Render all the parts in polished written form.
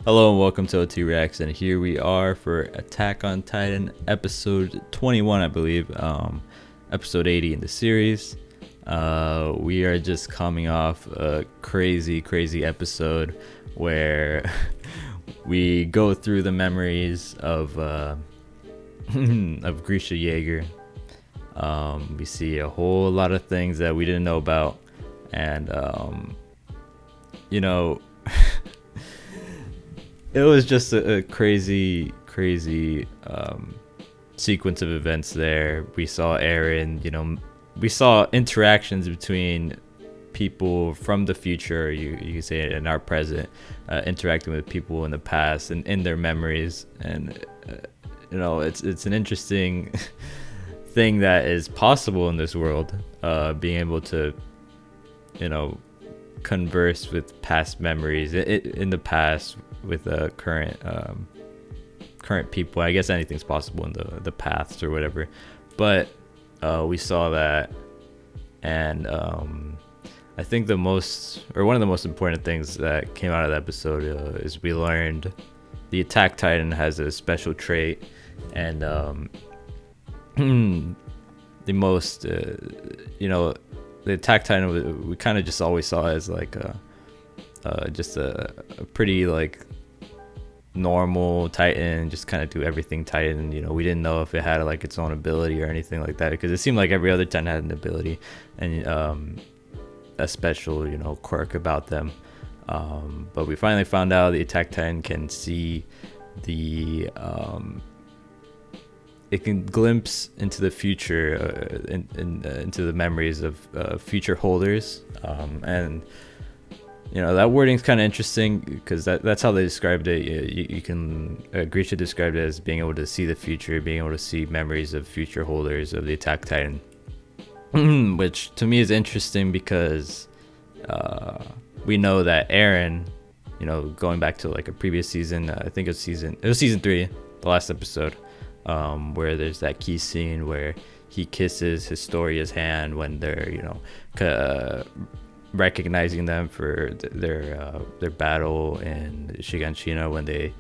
Hello and welcome to OT Reacts, and here we are for Attack on Titan episode 21, I believe, episode 80 in the series. We are just coming off a crazy episode where we go through the memories of Grisha Yeager. We see a whole lot of things that we didn't know about, and it was just a crazy sequence of events there. We saw Eren, we saw interactions between people from the future, you could say, in our present, interacting with people in the past and in their memories. And, it's an interesting thing that is possible in this world, being able to, converse with past memories in the past with current people. I guess anything's possible in the paths or whatever, but we saw that, and I think one of the most important things that came out of the episode is we learned the Attack Titan has a special trait, and the Attack Titan we kind of just always saw as like just a pretty like normal Titan, just kind of do everything Titan. We didn't know if it had like its own ability or anything like that, because it seemed like every other Titan had an ability and a special quirk about them. But we finally found out the Attack Titan can see it can glimpse into the future, into the memories of future holders, and that wording is kind of interesting, because that's how they described it. You can Grisha described it as being able to see the future, being able to see memories of future holders of the Attack Titan, which to me is interesting because we know that Eren, going back to like a previous season, I think it was season 3, the last episode, where there's that key scene where he kisses Historia's hand when they're recognizing them for their battle in Shiganshina, when they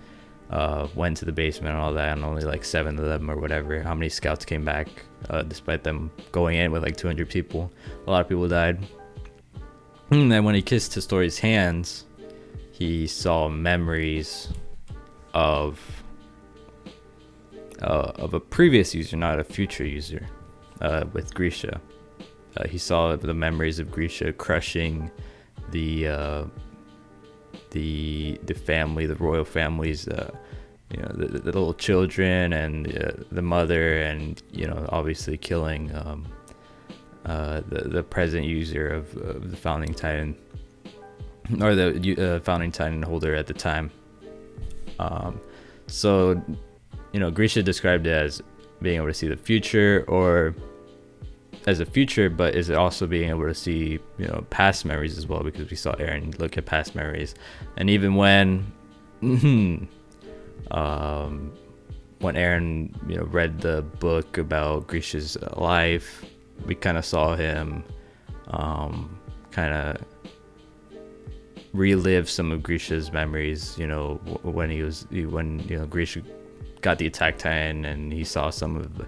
went to the basement and all that, and only like 7 of them or whatever, how many scouts came back, despite them going in with like 200 people. A lot of people died. And when he kissed Historia's hands, he saw memories of a previous user, not a future user, with Grisha. He saw the memories of Grisha crushing the family, the royal families, the little children and the mother, and obviously killing the present user of the founding Titan, or the founding Titan holder at the time. So Grisha described it as being able to see the future, or as a future, but is it also being able to see past memories as well, because we saw Eren look at past memories. And even when Eren read the book about Grisha's life, we kind of saw him kind of relive some of Grisha's memories, when Grisha got the Attack Titan, and he saw some of the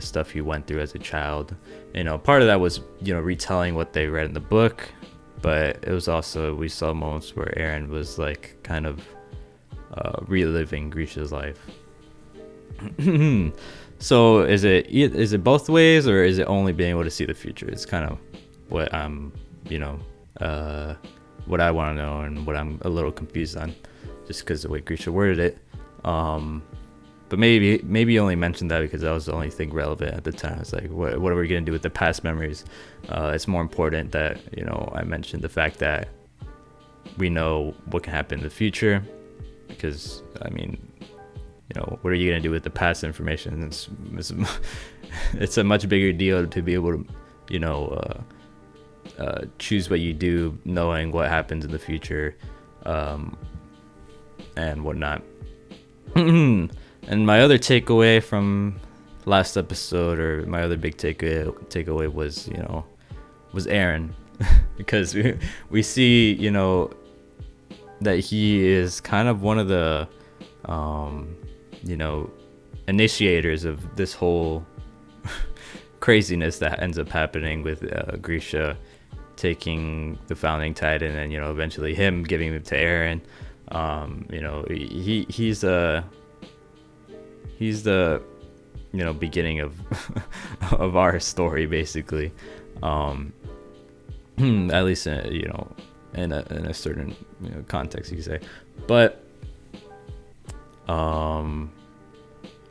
stuff he went through as a child. Part of that was retelling what they read in the book, but it was also, we saw moments where Eren was like kind of reliving Grisha's life. So is it both ways, or is it only being able to see the future? It's kind of what I'm what I want to know, and what I'm a little confused on, just because the way Grisha worded it. But maybe you only mentioned that because that was the only thing relevant at the time. It's like, what are we gonna do with the past memories? It's more important that I mentioned the fact that we know what can happen in the future, because what are you gonna do with the past information? It's a much bigger deal to be able to choose what you do, knowing what happens in the future, and whatnot. And my other takeaway from last episode, or my other big takeaway was Eren, because we see that he is kind of one of the you know, initiators of this whole craziness that ends up happening with Grisha taking the founding titan, and you know, eventually him giving it to Eren. You know, he's the you know, beginning of of our story, basically. At least you know, in a certain, you know, context, you could say. But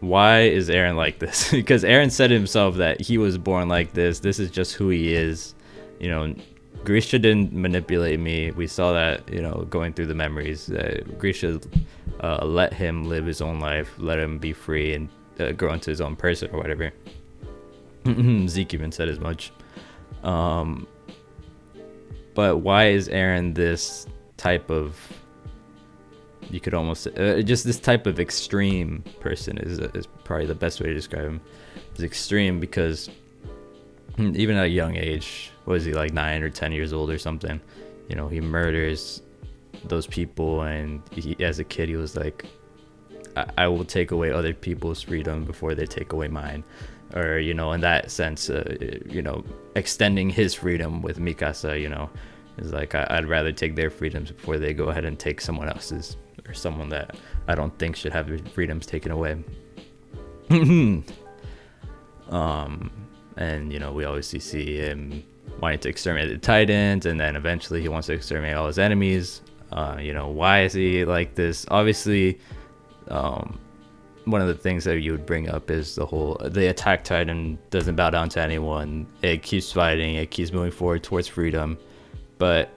why is Eren like this? Because Eren said himself that he was born like this. This is just who he is. You know, Grisha didn't manipulate me. We saw that, you know, going through the memories. Grisha let him live his own life, let him be free and grow into his own person or whatever. Zeke even said as much. But why is Eren this type of, you could almost just this type of extreme person is probably the best way to describe him. Is extreme because even at a young age, was he like 9 or 10 years old or something? You know, he murders those people, and he, as a kid, he was like, I will take away other people's freedom before they take away mine. Or, you know, in that sense, you know, extending his freedom with Mikasa, you know, is like, I'd rather take their freedoms before they go ahead and take someone else's, or someone that I don't think should have their freedoms taken away. And, you know, we obviously see him wanting to exterminate the Titans, and then eventually he wants to exterminate all his enemies. You know, why is he like this? Obviously, one of the things that you would bring up is the Attack Titan doesn't bow down to anyone. It keeps fighting. It keeps moving forward towards freedom. But,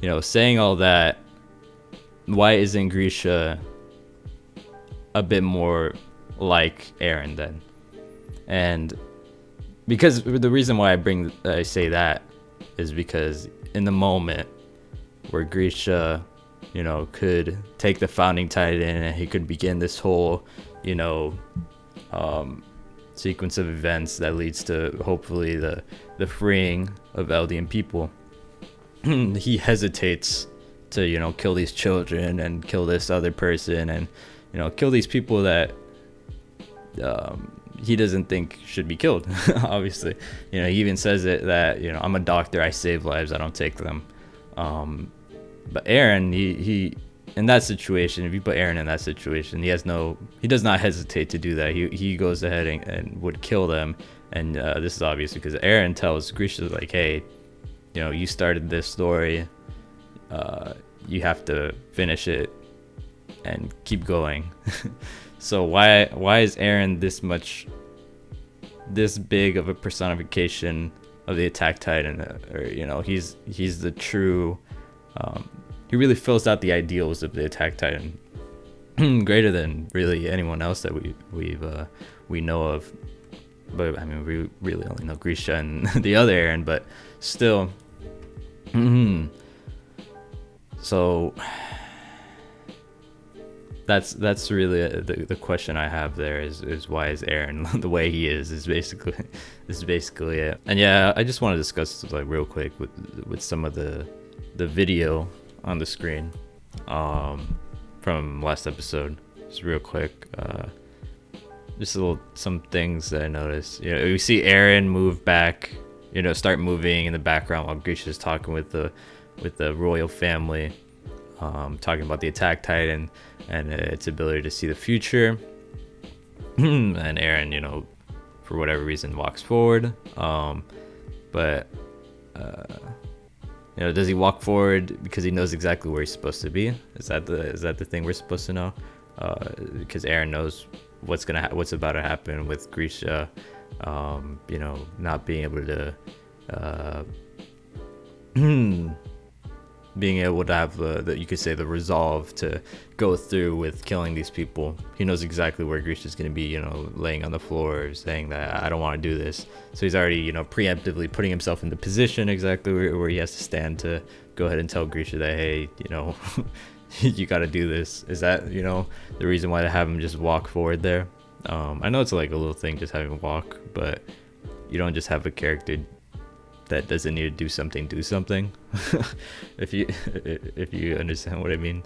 you know, saying all that, why isn't Grisha a bit more like Eren then? And because the reason why I say that is because in the moment where Grisha, you know, could take the founding titan and he could begin this whole, you know, sequence of events that leads to hopefully the freeing of Eldian people, he hesitates to, you know, kill these children and kill this other person and, you know, kill these people that he doesn't think should be killed. Obviously, you know, he even says it that, you know, I'm a doctor, I save lives, I don't take them. But Eren, he in that situation, if you put Eren in that situation, he does not hesitate to do that. He goes ahead and would kill them. And this is obvious because Eren tells Grisha, like, hey, you know, you started this story, you have to finish it and keep going. So why is Eren this big of a personification of the Attack Titan? Or, you know, he's the true, he really fills out the ideals of the Attack Titan greater than really anyone else that we know of. But I mean, we really only know Grisha and the other Eren, but still. So that's really the question I have there is why is Eren the way he is basically it. And yeah, I just want to discuss like real quick with some of the video on the screen from last episode, just real quick. Just some things that I noticed. You know, we see Eren move back, you know, start moving in the background while Grisha's talking with the royal family, talking about the Attack Titan and its ability to see the future. And Eren, you know, for whatever reason walks forward. But you know, does he walk forward because he knows exactly where he's supposed to be? Is that the thing we're supposed to know? Because Eren knows what's about to happen with Grisha, you know, not being able to being able to have you could say the resolve to go through with killing these people. He knows exactly where Grisha's going to be, you know, laying on the floor saying that I don't want to do this. So he's already, you know, preemptively putting himself in the position exactly where he has to stand to go ahead and tell Grisha that, hey, you know, you got to do this. Is that, you know, the reason why they have him just walk forward there? I know it's like a little thing just having him walk, but you don't just have a character that doesn't need to do something, do something. if you understand what I mean.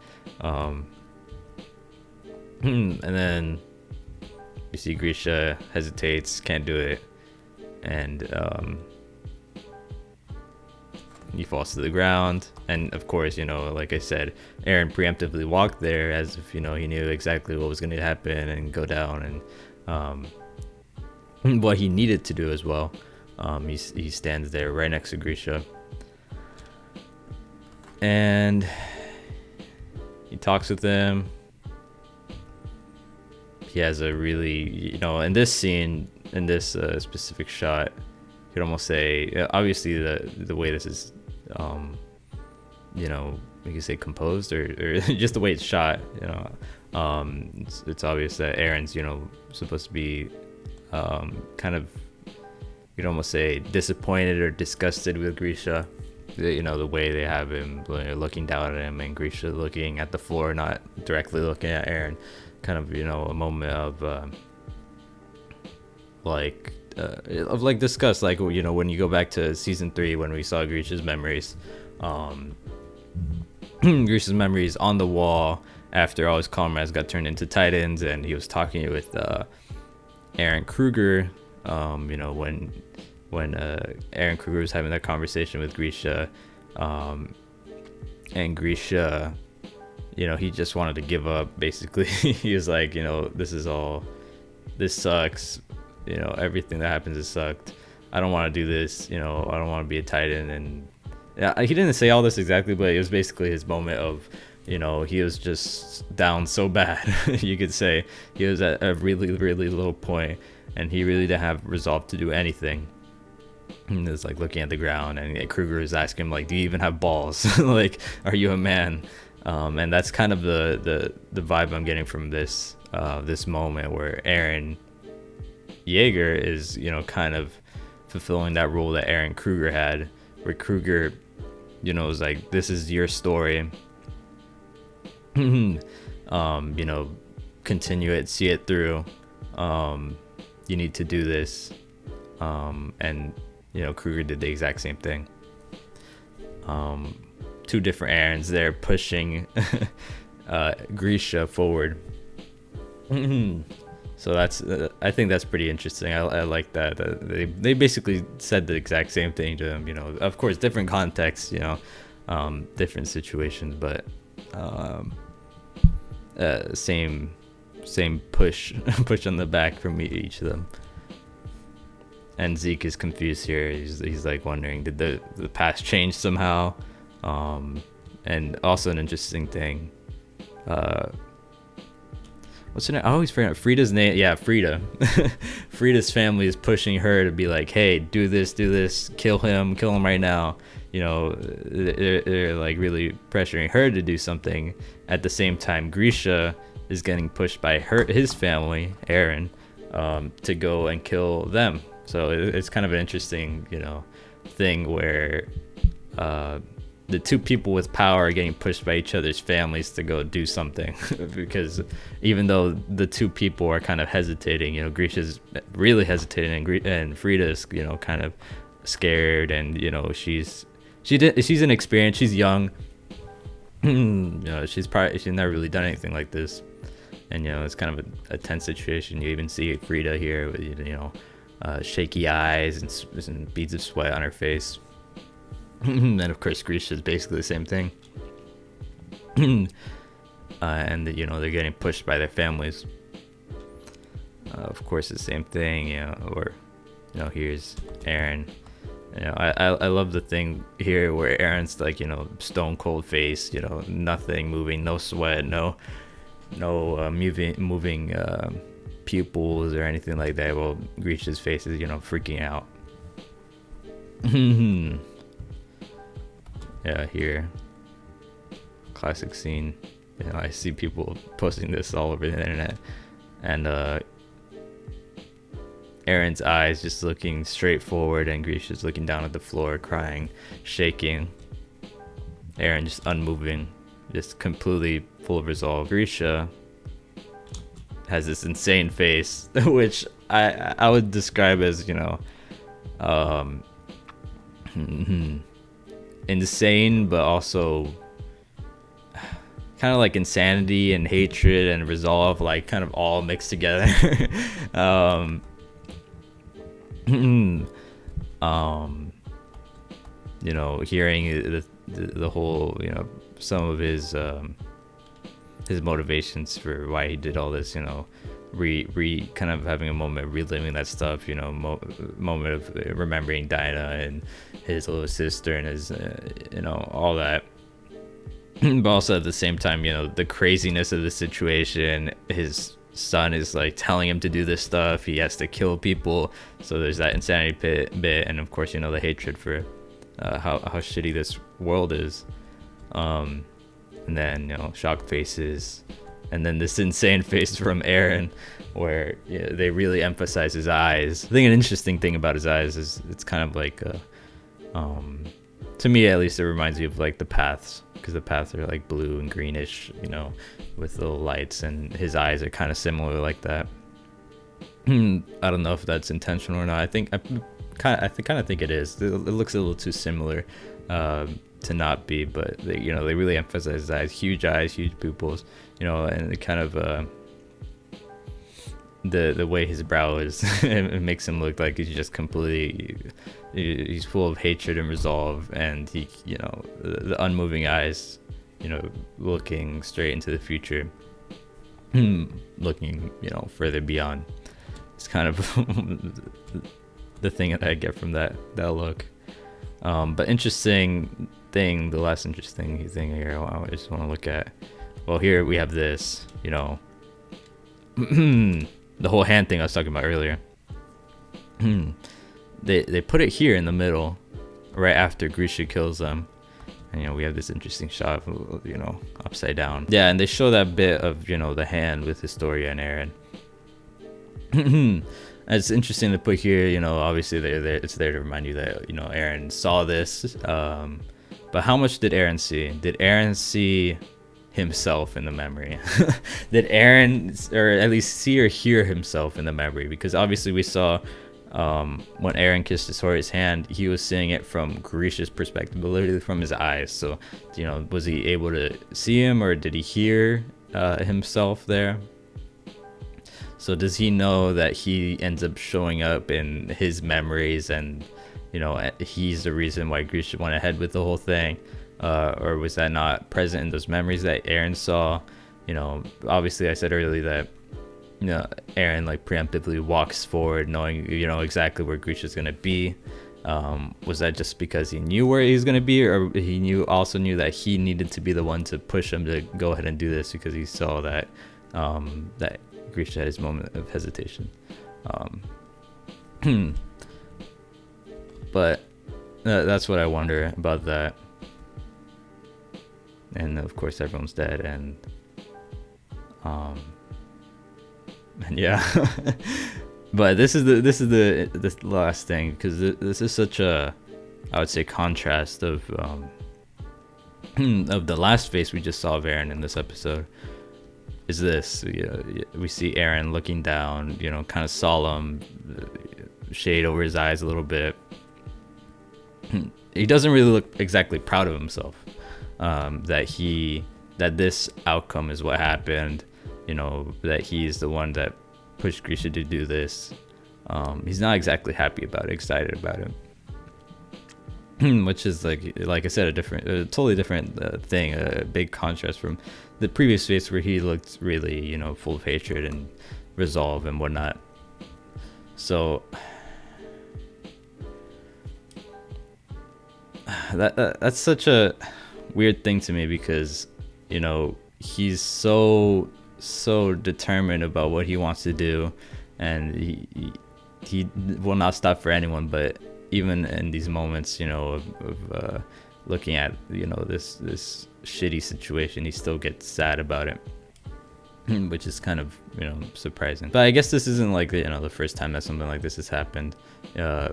And then you see Grisha hesitates, can't do it, and he falls to the ground. And of course, like I said, Eren preemptively walked there as if he knew exactly what was going to happen and go down, and what he needed to do as well. He stands there right next to Grisha, and he talks with him. He has a really, in this scene, in this specific shot, you could almost say, obviously the way this is, we could say composed, or just the way it's shot, it's obvious that Eren's, supposed to be kind of, you'd almost say, disappointed or disgusted with Grisha. The way they have him looking down at him, and Grisha looking at the floor, not directly looking at Eren. Kind of, a moment of disgust, like, when you go back to season 3 when we saw Grisha's memories, Grisha's memories on the wall after all his comrades got turned into Titans, and he was talking with Eren Kruger, when Eren Kruger was having that conversation with Grisha, and Grisha, he just wanted to give up, basically. He was like, this sucks, everything that happens has sucked. I don't want to do this, I don't want to be a Titan. And yeah, he didn't say all this exactly, but it was basically his moment of, he was just down so bad. You could say he was at a really, really low point, and he really didn't have resolve to do anything. And it's like looking at the ground, and Kruger is asking him, like, do you even have balls? Like, are you a man? And that's kind of the vibe I'm getting from this moment, where Eren Yeager is, kind of fulfilling that role that Eren Kruger had, where Kruger, was like, this is your story. Continue it, see it through. You need to do this. And Kruger did the exact same thing. Two different Erens there pushing Grisha forward. So that's I think that's pretty interesting. I like that. They basically said the exact same thing to him. Of course, different contexts, different situations, but same push on the back from each of them. And Zeke is confused here. He's like wondering, did the past change somehow? And also an interesting thing, what's her name? I always forget Frida's name. Yeah, Frida. Frida's family is pushing her to be like, hey, do this, kill him right now. They're like really pressuring her to do something. At the same time, Grisha is getting pushed by his family, Eren, to go and kill them. So it's kind of an interesting, thing where the two people with power are getting pushed by each other's families to go do something. Because even though the two people are kind of hesitating, Grisha's really hesitating, and Frida's, kind of scared, and she's inexperienced, she's young. She's never really done anything like this, and it's kind of a tense situation. You even see Frida here with shaky eyes and beads of sweat on her face. And of course Grisha is basically the same thing. And they're getting pushed by their families. Of course the same thing, or here's Eren. I love the thing here where Eren's like, stone cold face, nothing moving, no sweat, no moving pupils or anything like that. Well, Grisha's face is freaking out. Yeah, here, classic scene. I see people posting this all over the internet, and Eren's eyes just looking straight forward, and Grisha's looking down at the floor, crying, shaking. Eren just unmoving, just completely full of resolve. Grisha has this insane face, which I would describe as insane, but also kind of like insanity and hatred and resolve, like kind of all mixed together. um, you know, hearing the whole, you know, some of his motivations for why he did all this, you know, kind of having a moment reliving that stuff, you know, moment of remembering Dinah and his little sister and his you know, all that. But also at the same time, you know, the craziness of the situation. His son is like telling him to do this stuff, he has to kill people, so there's that insanity bit, and of course, you know, the hatred for how shitty this world is. And then, you know, shock faces, and then this insane face from Eren, where, you know, they really emphasize his eyes. I think an interesting thing about his eyes is it's kind of like to me at least, it reminds me of like the paths, because the paths are like blue and greenish, you know, with little lights, and his eyes are kind of similar like that. I don't know if that's intentional or not. I kind of think it is. It looks a little too similar to not be, but they, you know, they really emphasize his eyes, huge pupils, you know, and it kind of the way his brow is, it makes him look like he's just completely, he's full of hatred and resolve, and he, you know, the unmoving eyes, you know, looking straight into the future, looking, you know, further beyond. It's kind of the thing that I get from that look. But interesting thing, the last interesting thing here I just want to look at, well, here we have this, you know, the whole hand thing I was talking about earlier. They put it here in the middle, right after Grisha kills them, and, you know, we have this interesting shot of, you know, upside down. Yeah, and they show that bit of, you know, the hand with Historia and Eren. It's interesting to put here, you know, obviously it's there to remind you that, you know, Eren saw this, but how much did Eren see? Did Eren see himself in the memory? Did Eren, or at least see or hear himself in the memory? Because obviously we saw when Eren kissed Historia's hand, he was seeing it from Grisha's perspective, but literally from his eyes. So, you know, was he able to see him, or did he hear himself there? So does he know that he ends up showing up in his memories, and, you know, he's the reason why Grisha went ahead with the whole thing? Or was that not present in those memories that Eren saw? You know, obviously I said earlier that, you know, Eren like preemptively walks forward knowing, you know, exactly where Grisha's gonna be. Was that just because he knew where he was gonna be, or he also knew that he needed to be the one to push him to go ahead and do this because he saw that that Grisha had his moment of hesitation? But that's what I wonder about that. And of course everyone's dead, and yeah. But this is the last thing, because this is such a, I would say, contrast of of the last face we just saw of Eren in this episode. Is this, you know, we see Eren looking down, you know, kind of solemn, shade over his eyes a little bit. He doesn't really look exactly proud of himself, that this outcome is what happened, you know, that he's the one that pushed Grisha to do this. He's not exactly happy about it, excited about it. Which is like I said, a totally different thing, a big contrast from the previous face where he looked really, you know, full of hatred and resolve and whatnot. So that's such a weird thing to me, because, you know, he's so determined about what he wants to do, and he will not stop for anyone. But even in these moments, you know, of looking at, you know, this shitty situation, he still gets sad about it, which is kind of, you know, surprising. But I guess this isn't like, you know, the first time that something like this has happened. I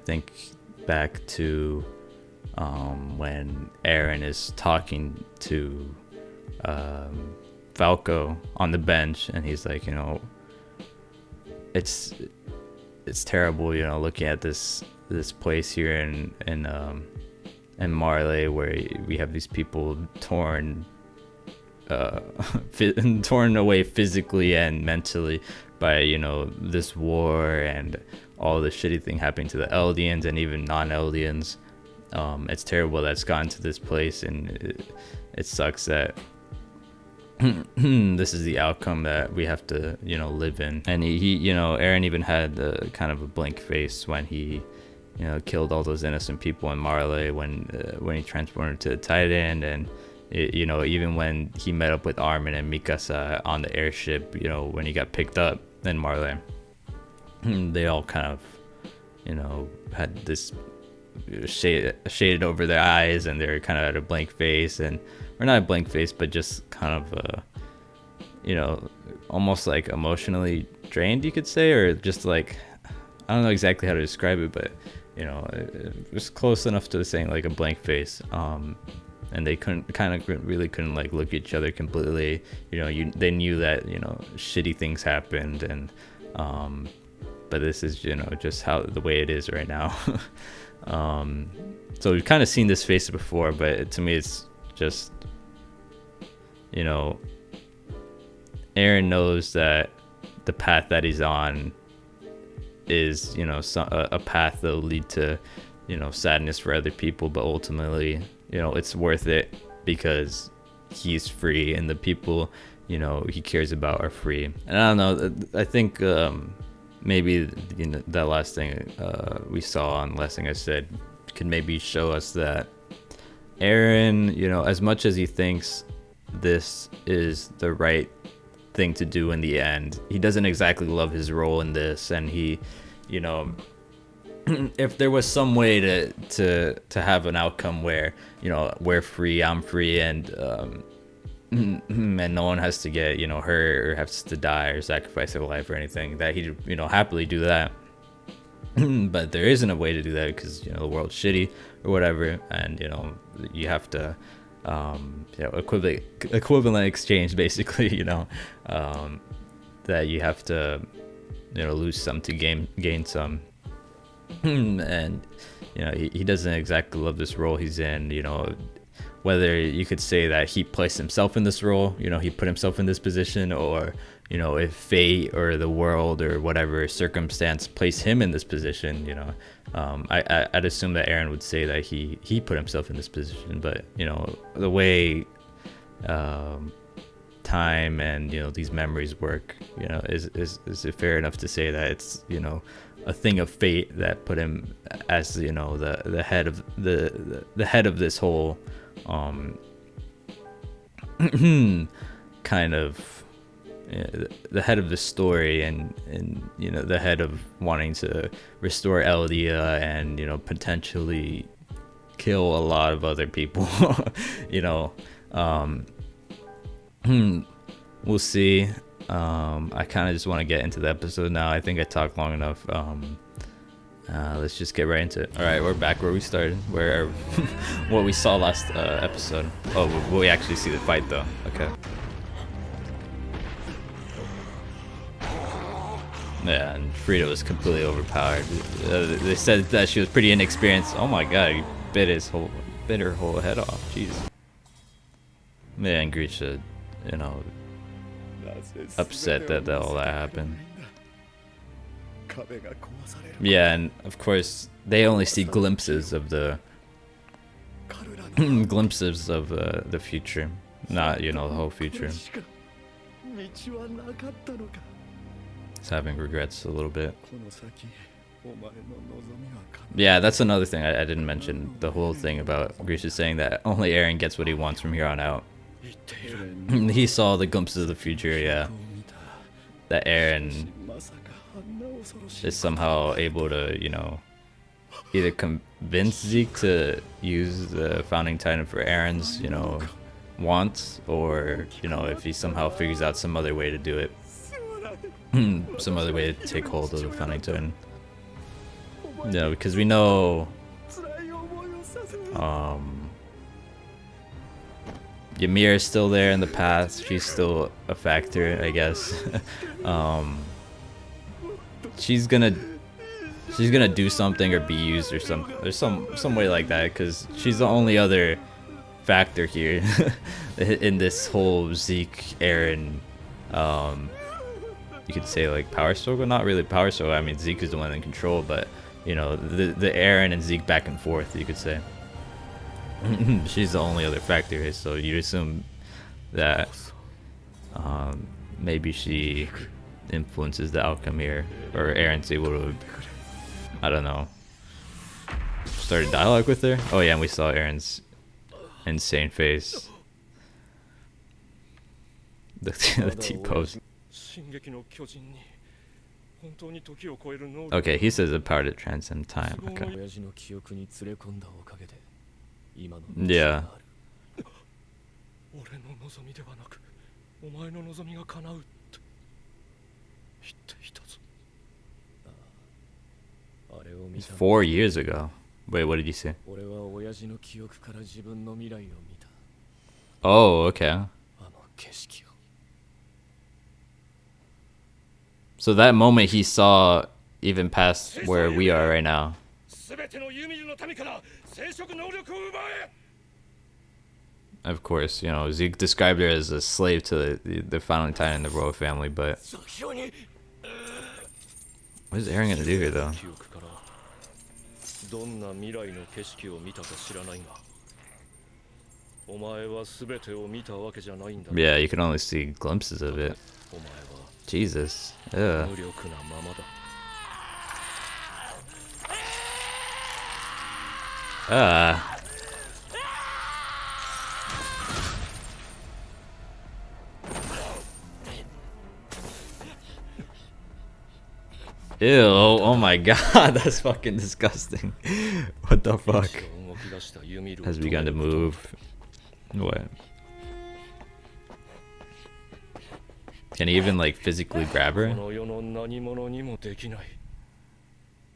think back to when Eren is talking to Falco on the bench, and he's like, you know, it's it's terrible, you know, looking at this place here in Marley, where we have these people torn torn away physically and mentally by, you know, this war and all the shitty thing happening to the Eldians and even non-Eldians. It's terrible that's gotten to this place, and it sucks that this is the outcome that we have to, you know, live in. And he you know, Eren even had kind of a blank face when he, you know, killed all those innocent people in Marley when he transported to the Titan. And you know, even when he met up with Armin and Mikasa on the airship, you know, when he got picked up in Marley, they all kind of, you know, had this shaded over their eyes, and they're kind of at a blank face, and or not a blank face, but just kind of you know, almost like emotionally drained, you could say, or just like, I don't know exactly how to describe it, but you know, it was close enough to saying like a blank face. And they really couldn't like look at each other completely. You know, they knew that, you know, shitty things happened, and but this is, you know, just how the way it is right now. So we've kind of seen this face before, but to me it's just, you know, Eren knows that the path that he's on is, you know, a path that'll lead to, you know, sadness for other people, but ultimately, you know, it's worth it because he's free and the people, you know, he cares about are free. And I don't know, I think maybe, you know, that last thing we saw on Last Thing I Said could maybe show us that Eren, you know, as much as he thinks this is the right thing to do in the end, he doesn't exactly love his role in this. And he, you know, if there was some way to have an outcome where, you know, we're free, I'm free, and no one has to get, you know, hurt or has to die or sacrifice their life or anything, that he'd, you know, happily do that. But there isn't a way to do that because, you know, the world's shitty or whatever, and, you know, you have to you know, equivalent exchange basically, you know, that you have to, you know, lose some to gain some. And, you know, he doesn't exactly love this role he's in, you know, whether you could say that he placed himself in this role, you know, he put himself in this position, or, you know, if fate or the world or whatever circumstance placed him in this position, you know, I'd assume that Eren would say that he put himself in this position. But, you know, the way time and, you know, these memories work, you know, is it fair enough to say that it's, you know, a thing of fate that put him as, you know, the head of the head of this whole kind of, you know, the head of the story, and you know, the head of wanting to restore Eldia and, you know, potentially kill a lot of other people. You know, we'll see. I kind of just want to get into the episode now. I think I talked long enough. Let's just get right into it. All right, we're back where we started, where what we saw last episode. Oh, we actually see the fight though. Okay. Yeah, and Frida was completely overpowered. They said that she was pretty inexperienced. Oh my god, he bit her whole head off. Jeez. Yeah, and Grisha, you know, upset that all that happened. Yeah, and of course they only see glimpses of the the future, not, you know, the whole future. He's having regrets a little bit. Yeah, that's another thing I didn't mention. The whole thing about Grisha saying that only Eren gets what he wants from here on out. He saw the glimpses of the future, yeah. That Eren is somehow able to, you know, either convince Zeke to use the Founding Titan for Eren's, you know, wants, or, you know, if he somehow figures out some other way to do it. Some other way to take hold of the Founding Titan. Yeah, because we know Ymir is still there in the past. She's still a factor, I guess. She's gonna she's gonna do something or be used or some way like that, because she's the only other factor here in this whole Zeke Eren, you could say like power struggle. Not really power struggle. I mean, Zeke is the one in control, but you know, the Eren and Zeke back and forth, you could say. She's the only other factor here, so you'd assume that maybe she influences the outcome here, or Eren's able to, I don't know, start a dialogue with her. Oh yeah, and we saw Eren's insane face. The T-pose. Okay, he says the power to transcend time. Okay. Yeah. It's 4 years ago. Wait, what did you say? Oh, okay. So that moment he saw even past where we are right now. Of course, you know, Zeke described her as a slave to the founding titan in the royal family, but what is Eren gonna do here, though? Yeah, you can only see glimpses of it. Jesus. Yeah. Ew, oh my god, that's fucking disgusting. What the fuck? Has begun to move. What? Can he even like physically grab her?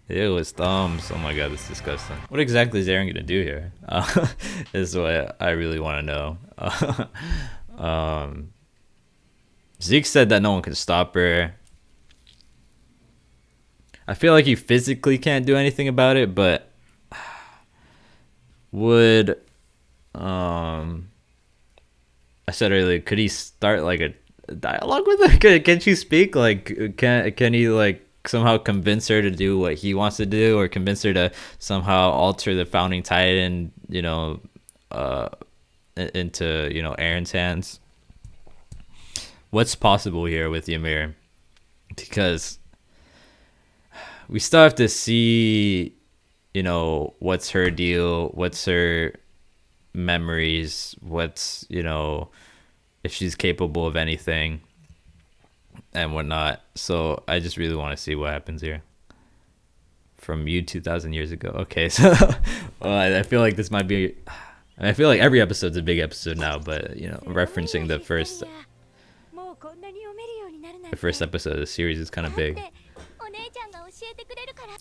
Ew, his thumbs. Oh my god, that's disgusting. What exactly is Eren gonna do here? Is what I really want to know. Zeke said that no one can stop her. I feel like he physically can't do anything about it, but would I said earlier, could he start like a dialogue with her? Can she speak? Like, can he like somehow convince her to do what he wants to do, or convince her to somehow alter the founding titan, you know, into, you know, Eren's hands? What's possible here with Ymir? Because we still have to see, you know, what's her deal, what's her memories, what's, you know, if she's capable of anything and whatnot. So I just really want to see what happens here. From you 2,000 years ago. Okay, so well, I feel like this might be, I feel like every episode's a big episode now, but you know, referencing the first episode of the series is kind of big.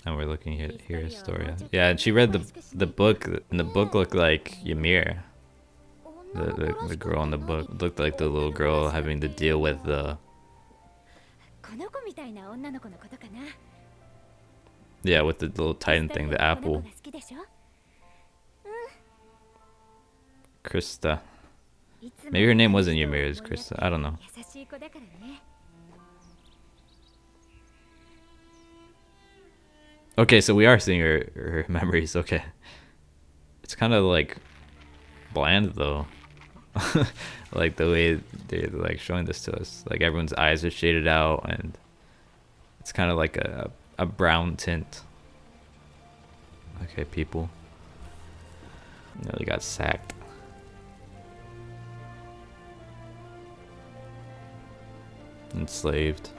And we're looking at here Historia. Yeah, and she read the book, and the book looked like Ymir. The girl in the book looked like the little girl having to deal with the, yeah, with the little titan thing, the apple. Krista. Maybe her name wasn't Ymir, it was Krista. I don't know. Okay, so we are seeing her memories. Okay. It's kind of like bland though. Like the way they're like showing this to us. Like everyone's eyes are shaded out, and it's kind of like a brown tint. Okay, people. Nearly got sacked. Enslaved.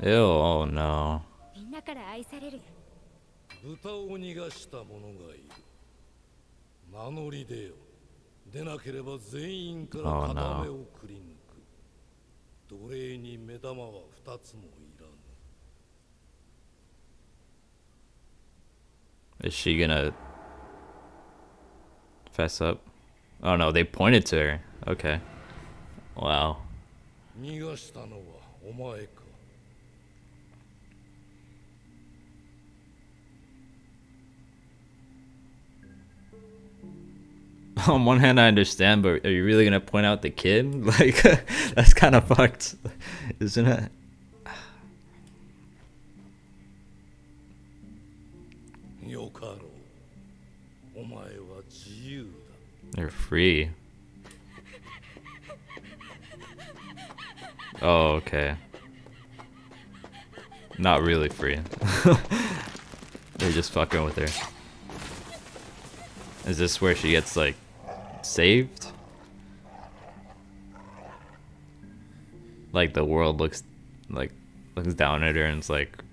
Ew, oh no. Oh no. Is she gonna fess up? Oh no, they pointed to her. Okay. Wow. 逃がしたのはお前か。On one hand, I understand, but are you really gonna point out the kid? Like, that's kind of fucked, isn't it? よかろう。お前は自由だ。 They're free. Oh, okay. Not really free. They're just fucking with her. Is this where she gets, like, saved? Like, the world looks down at her and it's like,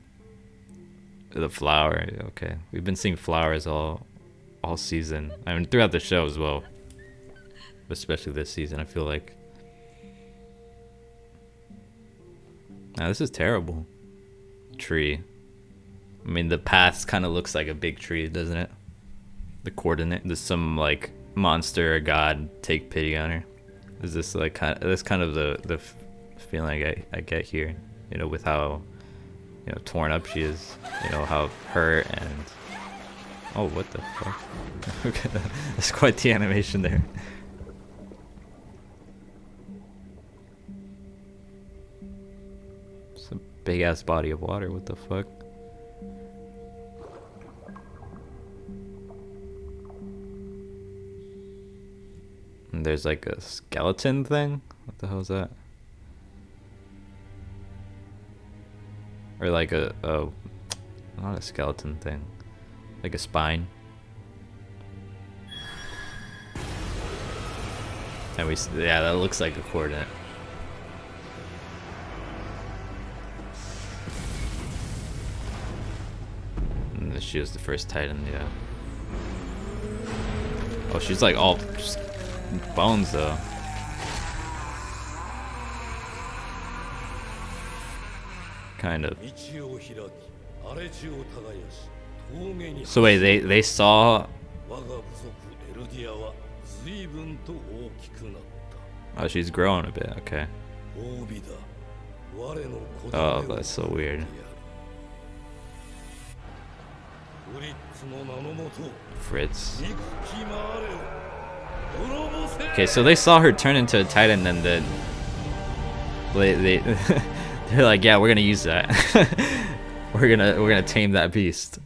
the flower. Okay, we've been seeing flowers all season. I mean, throughout the show as well, but especially this season. I feel like. Now this is terrible. Tree. I mean, the path kind of looks like a big tree, doesn't it? The coordinate. Does some like monster or god take pity on her? Is this like that's kind of the feeling I get here? You know, with how, you know, torn up she is. You know, how her and, oh, what the fuck? Okay, that's quite the animation there. It's a big ass body of water. What the fuck? And there's like a skeleton thing. What the hell is that? Or like a not a skeleton thing, like a spine. And yeah, that looks like a coordinate. And she was the first Titan, yeah. Oh, she's like all just bones though. Kind of. So wait, they saw. Oh, she's growing a bit. Okay. Oh, that's so weird. Fritz. Okay, so they saw her turn into a Titan, and then they they're like, yeah, we're gonna use that. we're gonna tame that beast.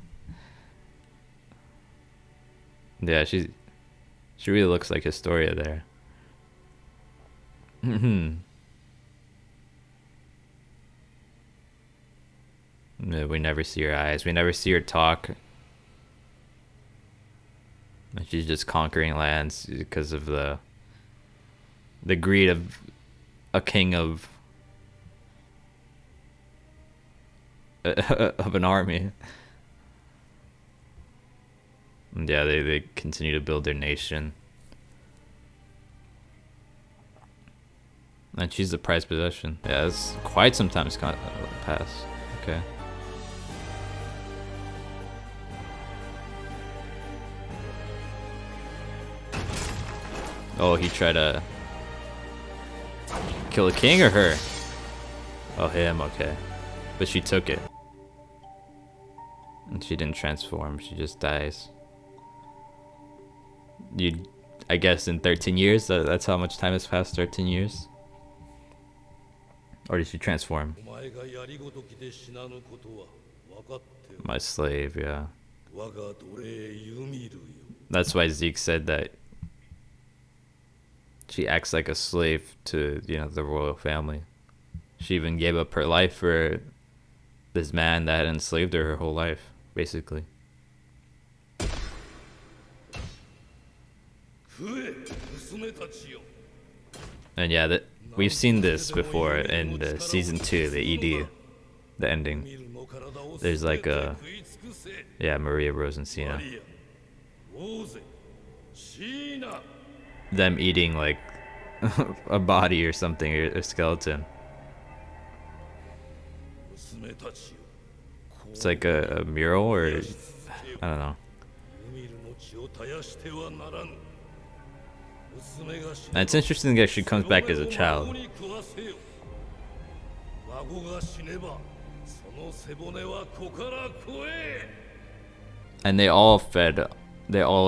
Yeah, she really looks like Historia there. We never see her eyes. We never see her talk. And she's just conquering lands because of the greed of a king of an army. And yeah, they continue to build their nation. And she's the prized possession. Yeah, it's quite some time's passed. Okay. Oh, he tried to kill the king or her? Oh, him, okay. But she took it. And she didn't transform, she just dies. I guess in 13 years, that's how much time has passed, 13 years? Or did she transform? My slave, yeah. That's why Zeke said that she acts like a slave to, you know, the royal family. She even gave up her life for this man that had enslaved her whole life, basically. And yeah, we've seen this before in the season 2, the ED, the ending. There's like a, yeah, Maria Rosensina. Them eating like a body or something, or a skeleton. It's like a mural, or I don't know. And it's interesting that she comes back as a child. And they all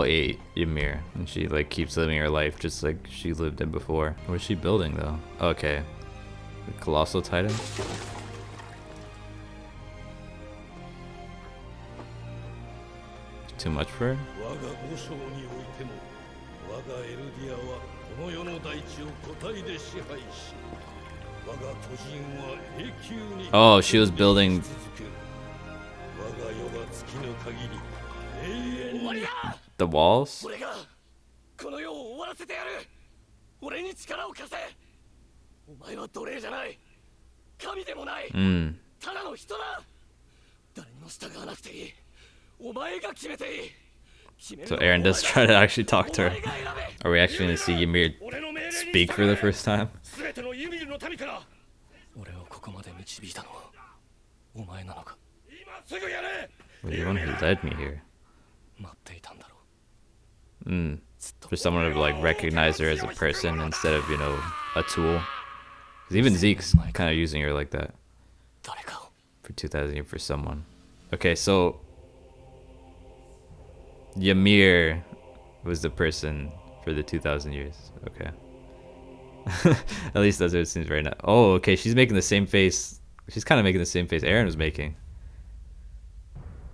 ate Ymir, and she like keeps living her life just like she lived it before. What is she building though? Okay, the Colossal Titan. Too much for her? Oh, she was building the walls? Mm. So Eren does try to actually talk to her. Are we actually going to see Ymir speak for the first time? Well, you're the one who led me here. Mm. For someone to like recognize her as a person instead of, you know, a tool. Because even Zeke's kind of using her like that. For 2,000 years for someone. Okay, so Ymir was the person for the 2,000 years. Okay. At least that's what it seems right now. Oh, okay, she's making the same face. She's kind of making the same face Eren was making.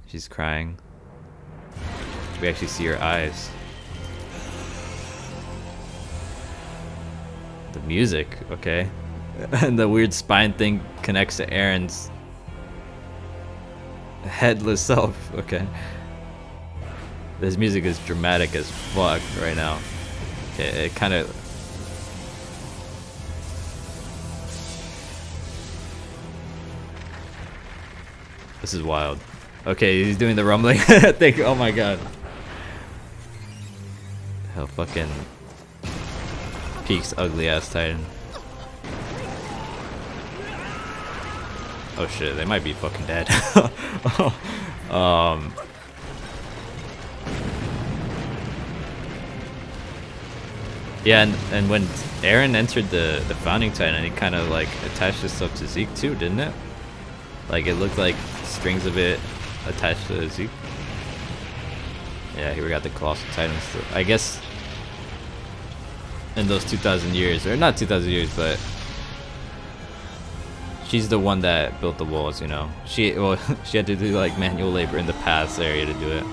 She's crying. We actually see her eyes. The music, okay. And the weird spine thing connects to Eren's headless self, okay. This music is dramatic as fuck right now. Okay, it kind of... This is wild. Okay, he's doing the rumbling thing. Oh my god. Hell, fucking Peak's ugly ass Titan. Oh shit, they might be fucking dead. Yeah, and when Eren entered the Founding Titan, he kind of like attached himself to Zeke too, didn't it? Like it looked like strings of it attached to Zeke. Yeah, here we got the Colossal Titans. I guess in those 2,000 years, or not 2,000 years, but she's the one that built the walls, you know. She had to do like manual labor in the paths area to do it.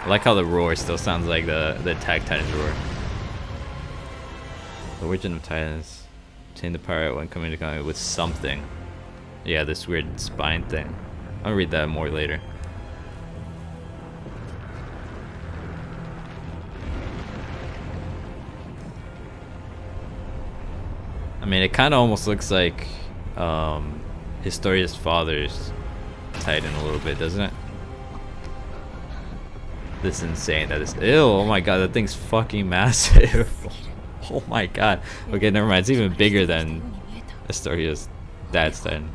I like how the roar still sounds like the Attack Titans roar. The origin of Titans. Obtain the power when coming to contact with something. Yeah, this weird spine thing. I'll read that more later. I mean, it kind of almost looks like Historia's father's Titan a little bit, doesn't it? This is insane. That is... Ew, oh my god, that thing's fucking massive. Oh my god. Okay, never mind. It's even bigger than Historia's dad's Titan.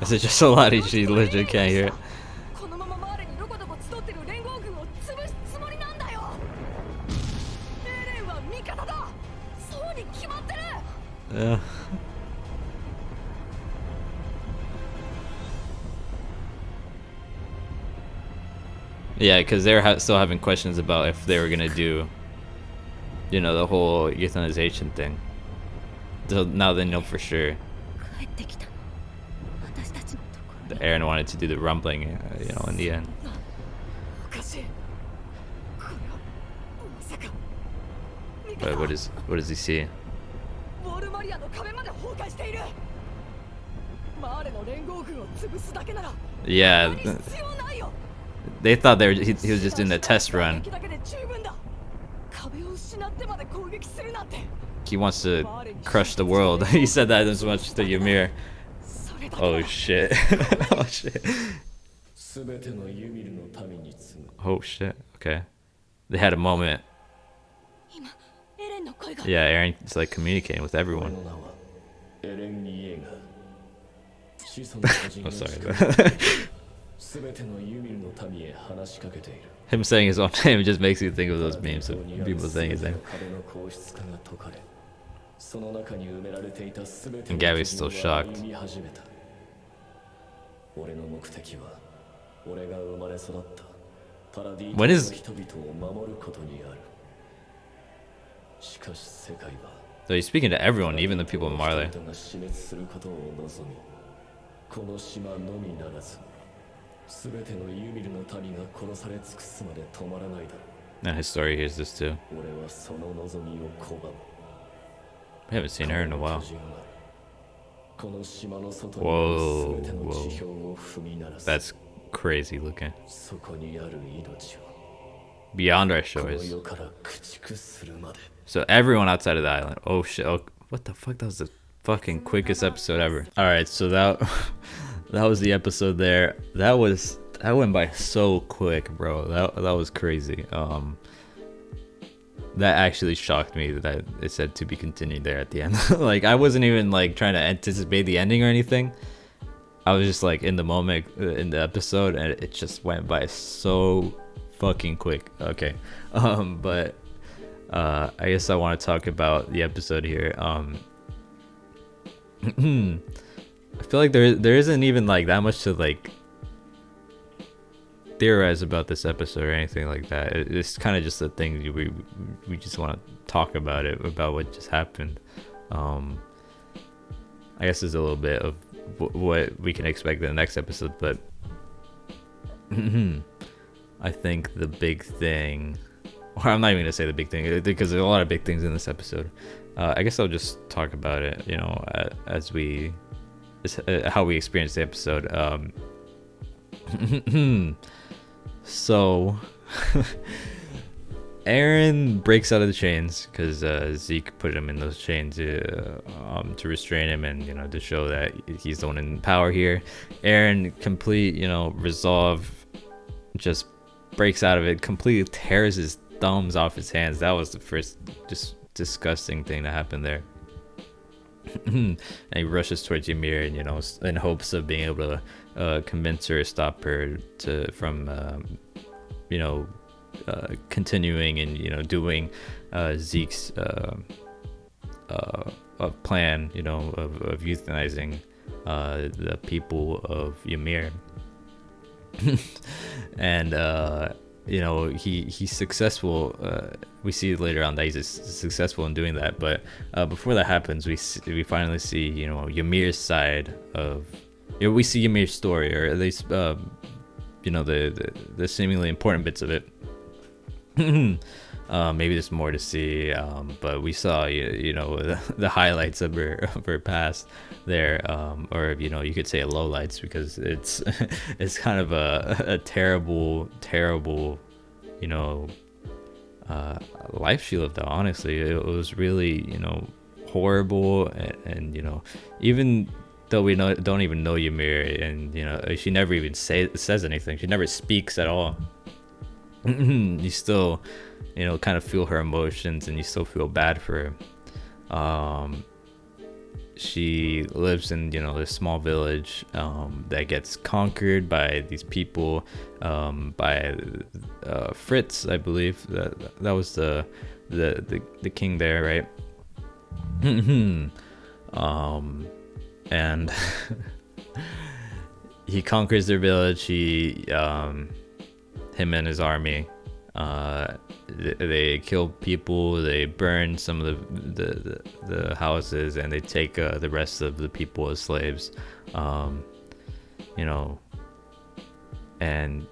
This is just so loud, she legit can't hear it. Yeah, because they're still having questions about if they were gonna do, you know, the whole euthanization thing. So now they know for sure. Eren wanted to do the rumbling, you know, in the end. But what does he see? Yeah, they thought he was just doing a test run. He wants to crush the world. He said that as much to Ymir. Oh shit. Oh shit. Oh shit, okay. they had a moment. 今エレンの声が Yeah, Aaron's like communicating with everyone. 俺の名はエレン・イエーガー。始祖の巨人 Oh, の sorry. すべてのユミルの民へ話しかけている。 Him saying his own name just makes you think of those memes of people saying his name. 壁の硬質化が解かれ、その中に埋められていたすべて And の Gabby's still 巨人は shocked. 歩み始めた。俺の目的は、俺が生まれ育ったパラディ When 島 is- の人々を守ることにある。しかし世界は So he's speaking to everyone, even the people in Marley. 人々が死滅することを望み、この島のみならず、すべてのユミルの民が殺され尽くすまで止まらないだろう。 And his story here's this too. 俺はその望みを拒む。 We haven't seen her in a while. この島の外にある全ての地表を踏み鳴らす。 That's crazy looking. そこにある命を Beyond our この shores. 世から駆逐するまで。 So everyone outside of the island. Oh shit. Oh, what the fuck? That was the fucking quickest episode ever. All right, so that that was the episode there. That went by so quick, bro. That was crazy. That actually shocked me that it said to be continued there at the end. Like I wasn't even like trying to anticipate the ending or anything. I was just like in the moment in the episode, and it just went by so fucking quick. Okay, but I guess I want to talk about the episode here. I feel like there isn't even like that much to like theorize about this episode or anything like that. It's kind of just a thing we just want to talk about it, about what just happened. I guess there's a little bit of what we can expect in the next episode, but I think the big thing, or I'm not even gonna say the big thing because there's a lot of big things in this episode. I guess I'll just talk about it, you know, as we how we experienced the episode. So Aaron breaks out of the chains because Zeke put him in those chains to restrain him and, you know, to show that he's the one in power here. Aaron, complete, you know, resolve, just breaks out of it, completely tears his thumbs off his hands. That was the first just disgusting thing that happened there. And he rushes towards Ymir, and, you know, in hopes of being able to convince her, stop her from you know, continuing and, you know, doing Zeke's plan, you know, of euthanizing the people of Ymir. And you know, he's successful. We see later on that he's successful in doing that, but before that happens, we finally see, you know, Ymir's side of, you know, we see Ymir's story, or at least you know, the seemingly important bits of it. Maybe there's more to see, but we saw, you know, the highlights of her past there, or, you know, you could say lowlights, because it's it's kind of a terrible, you know, life she lived out. Honestly, it was really, you know, horrible, and you know, even though we don't even know Ymir, and, you know, she never even says anything. She never speaks at all. You still, you know, kind of feel her emotions, and you still feel bad for her. She lives in, you know, this small village that gets conquered by these people, by Fritz, I believe. That was the king there, right? And he conquers their village. Him and his army, they kill people, they burn some of the houses, and they take the rest of the people as slaves. You know, and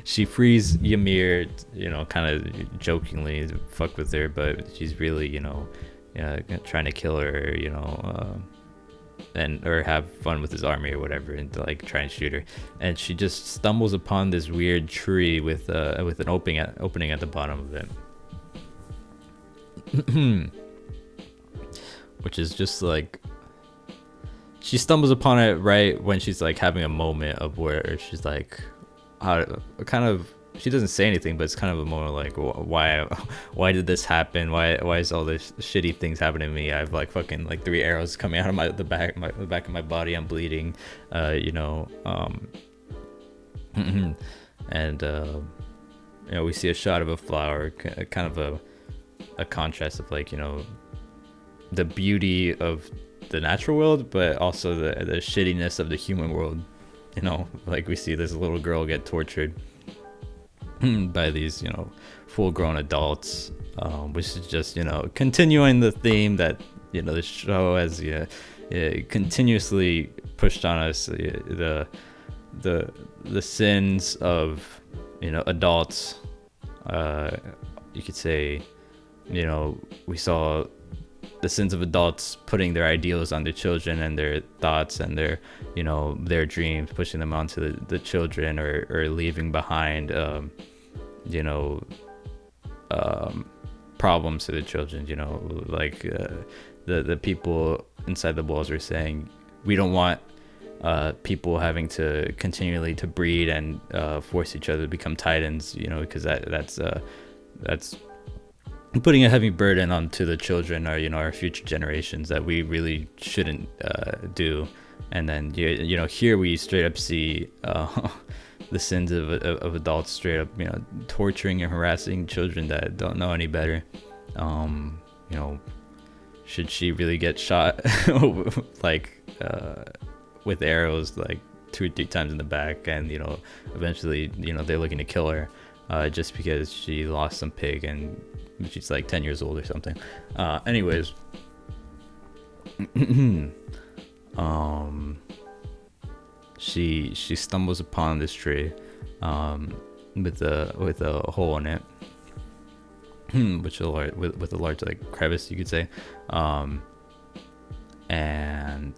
she frees Ymir, you know, kind of jokingly to fuck with her, but she's really, you know, trying to kill her, you know, or have fun with his army or whatever, and to, like, try and shoot her. And she just stumbles upon this weird tree with an opening at the bottom of it, which is just like, she stumbles upon it right when she's like having a moment of where she's like, kind of she doesn't say anything, but it's kind of a more like, why did this happen? Why is all this shitty things happening to me? I have like fucking like 3 arrows coming out of the back of my body. I'm bleeding, you know. And you know, we see a shot of a flower, kind of a contrast of like, you know, the beauty of the natural world, but also the shittiness of the human world. You know, like we see this little girl get tortured by these, you know, full-grown adults, which is just, you know, continuing the theme that, you know, the show has continuously pushed on us, the sins of, you know, adults. You could say, you know, we saw the sins of adults putting their ideals on their children and their thoughts and their, you know, their dreams, pushing them onto the children, or leaving behind, you know, problems to the children, you know, like the people inside the walls were saying, we don't want people having to continually to breed and force each other to become titans, you know, because that's putting a heavy burden onto the children, or, you know, our future generations, that we really shouldn't do. And then you know, here we straight up see the sins of adults straight up, you know, torturing and harassing children that don't know any better. You know, should she really get shot like with arrows like 2 or 3 times in the back, and, you know, eventually, you know, they're looking to kill her just because she lost some pig and she's like 10 years old or something. Anyways, she stumbles upon this tree with a hole in it, with a large like crevice, you could say, and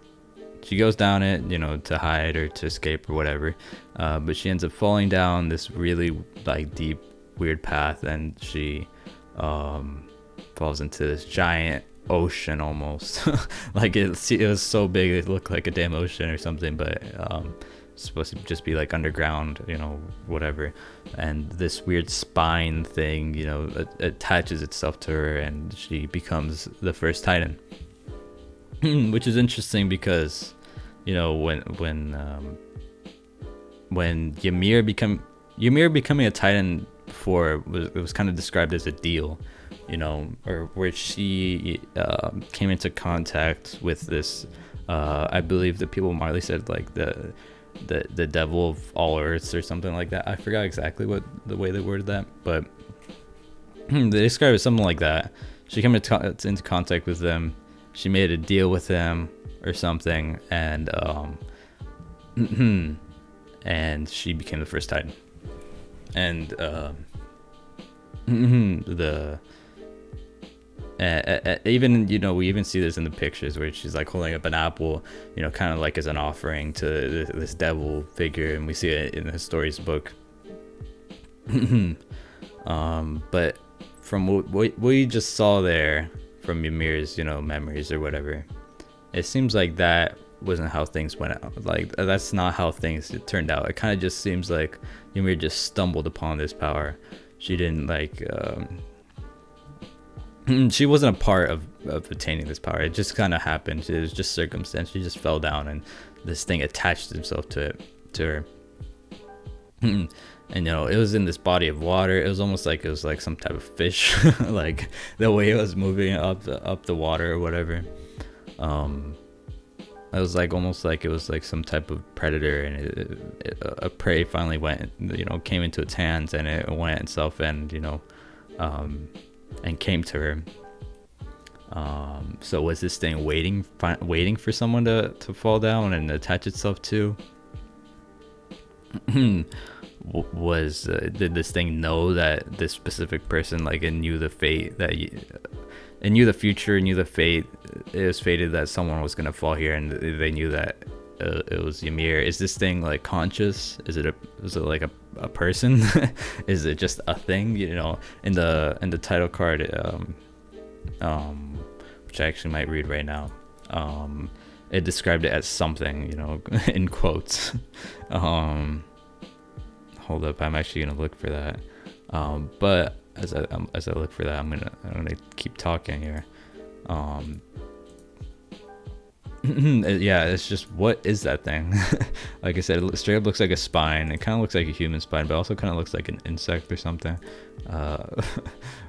she goes down it, you know, to hide or to escape or whatever, but she ends up falling down this really like deep, weird path, and she falls into this giant ocean almost. Like it was so big it looked like a damn ocean or something, but it's supposed to just be like underground, you know, whatever. And this weird spine thing, you know, attaches itself to her, and she becomes the first Titan. Which is interesting because, you know, when Ymir becoming a Titan before it was kind of described as a deal, you know, or where she came into contact with this, I believe the people Marley said like the devil of all earths or something like that. I forgot exactly what the way they worded that, but they described it something like that. She came into contact with them. She made a deal with him or something, and and she became the first Titan. And even, you know, we even see this in the pictures where she's like holding up an apple, you know, kind of like as an offering to this devil figure, and we see it in the story's book. But from what we just saw there, from Ymir's, you know, memories or whatever, it seems like that wasn't how things went out. Like, that's not how things turned out. It kind of just seems like Ymir just stumbled upon this power. She didn't like she wasn't a part of attaining this power. It just kind of happened. It was just circumstance. She just fell down and this thing attached itself to her. And, you know, it was in this body of water. It was almost like it was like some type of fish, like the way it was moving up the water or whatever. It was like almost like it was like some type of predator, and a prey finally went, you know, came into its hands, and it went itself, and, you know, and came to her. So was this thing waiting for someone to fall down and attach itself to? Did this thing know that this specific person, like, it knew the fate, that it knew the future, knew the fate, it was fated that someone was gonna fall here, and they knew that it was Ymir? Is this thing like conscious? Is it like a person? Is it just a thing? You know, in the title card, which I actually might read right now, it described it as something, you know, in quotes. Hold up, I'm actually gonna look for that. But as I look for that, I'm gonna keep talking here. Yeah, it's just, what is that thing? Like I said, it straight up looks like a spine. It kind of looks like a human spine, but also kind of looks like an insect or something,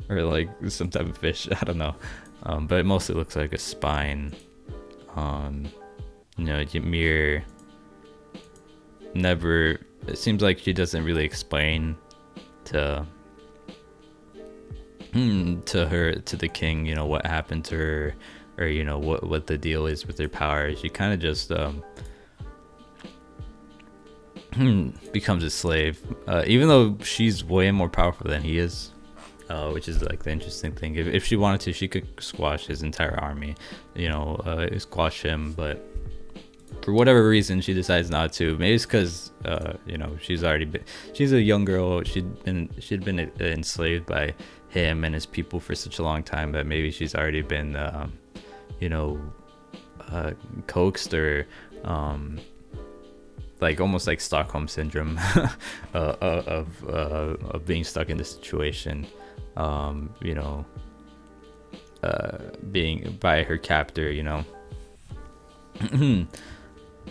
or like some type of fish. I don't know, but it mostly looks like a spine. You know, Ymir never. It seems like she doesn't really explain to the king, you know, what happened to her, or you know what the deal is with her power. She kind of just becomes a slave, even though she's way more powerful than he is, which is like the interesting thing. If she wanted to, she could squash his entire army, you know, squash him, but for whatever reason she decides not to. Maybe it's because you know, she's a young girl. She'd been enslaved by him and his people for such a long time that maybe she's already been you know, coaxed, or like almost like Stockholm syndrome of being stuck in this situation, you know, being by her captor, you know.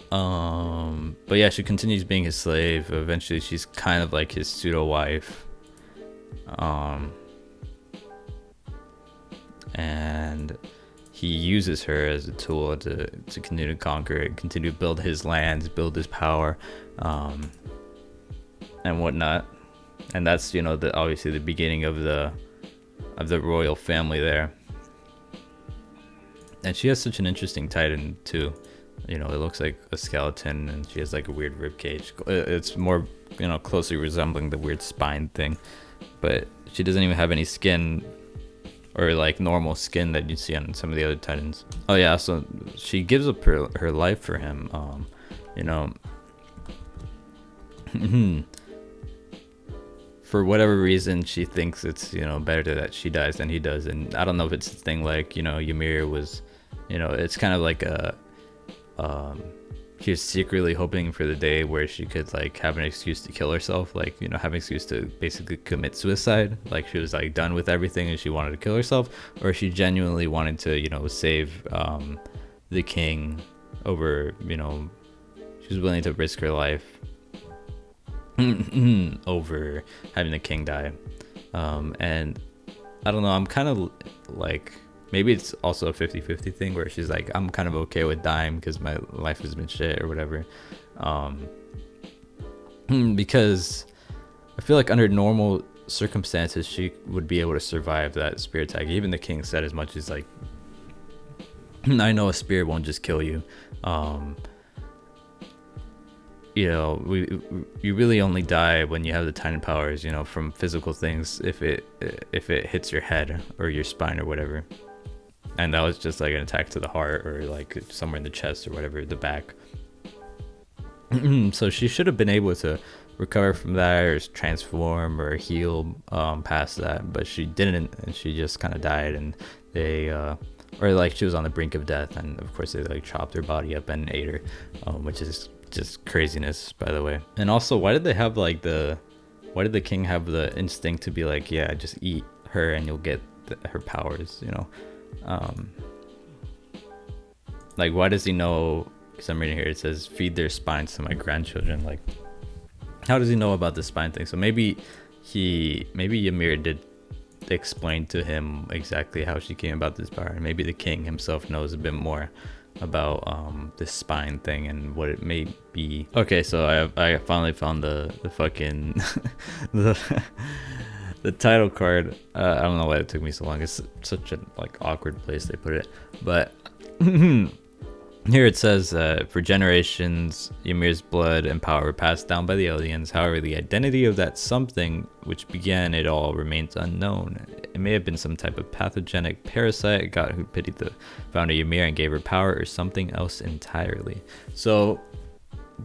But yeah, she continues being his slave. Eventually she's kind of like his pseudo wife, and he uses her as a tool to continue to conquer, continue to build his lands, build his power, and whatnot. And that's, you know, obviously the beginning of the royal family there. And she has such an interesting titan too. You know, it looks like a skeleton, and she has like a weird rib cage. It's more, you know, closely resembling the weird spine thing, but she doesn't even have any skin, or like normal skin that you see on some of the other titans. Oh yeah, so she gives up her life for him. You know, for whatever reason, she thinks it's, you know, better that she dies than he does. And I don't know if it's a thing like, you know, Ymir was, you know, it's kind of like a she was secretly hoping for the day where she could like have an excuse to kill herself, like, you know, have an excuse to basically commit suicide. Like she was like done with everything and she wanted to kill herself, or she genuinely wanted to, you know, save the king over, you know, she was willing to risk her life over having the king die. And I don't know, I'm kind of like, maybe it's also a 50-50 thing where she's like, I'm kind of okay with dying because my life has been shit or whatever. Because I feel like under normal circumstances, she would be able to survive that spear attack. Even the king said as much. As like, I know a spear won't just kill you. You know, you really only die when you have the titan powers, you know, from physical things, if it hits your head or your spine or whatever. And that was just like an attack to the heart, or like somewhere in the chest or whatever, the back. So she should have been able to recover from that, or transform or heal past that, but she didn't, and she just kind of died. And they or like she was on the brink of death, and of course they like chopped her body up and ate her, which is just craziness, by the way. And also, why did the king have the instinct to be like, yeah, just eat her and you'll get her powers, you know? Like, why does he know? Because I'm reading here, it says feed their spines to my grandchildren. Like, how does he know about the spine thing? So maybe Ymir did explain to him exactly how she came about this power, and maybe the king himself knows a bit more about this spine thing and what it may be. Okay, so I finally found the fucking the title card. I don't know why it took me so long. It's such a like awkward place they put it, but here it says for generations Ymir's blood and power were passed down by the Eldians. However, the identity of that something which began it all remains unknown. It may have been some type of pathogenic parasite, a god who pitied the founder Ymir and gave her power, or something else entirely. So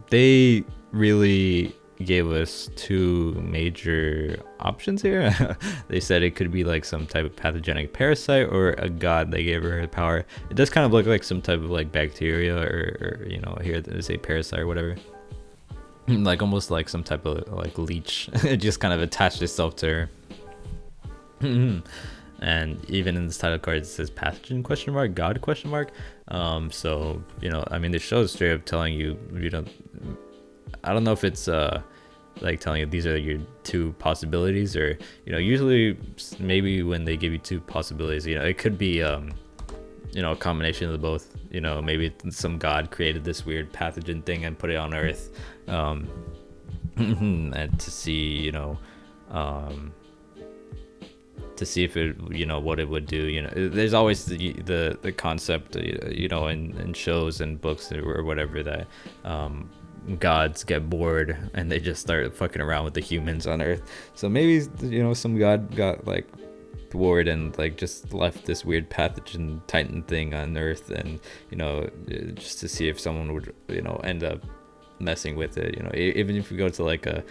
they really gave us two major options here. They said it could be like some type of pathogenic parasite, or a god that gave her power. It does kind of look like some type of like bacteria, or you know, here they say parasite or whatever. like almost like some type of like leech. It just kind of attached itself to her. And even in this title card it says pathogen question mark, god question mark. So you know, I mean, the show is straight up telling you, you know, I don't know if it's like telling you these are your two possibilities, or you know, usually maybe when they give you two possibilities, you know, it could be you know, a combination of the both. You know, maybe some god created this weird pathogen thing and put it on Earth, and to see, you know, to see if it, you know, what it would do. You know, there's always the concept, you know, in shows and books or whatever, that gods get bored and they just start fucking around with the humans on Earth. So maybe, you know, some god got like bored and like just left this weird pathogen titan thing on Earth, and you know, just to see if someone would, you know, end up messing with it. You know, even if we go to like a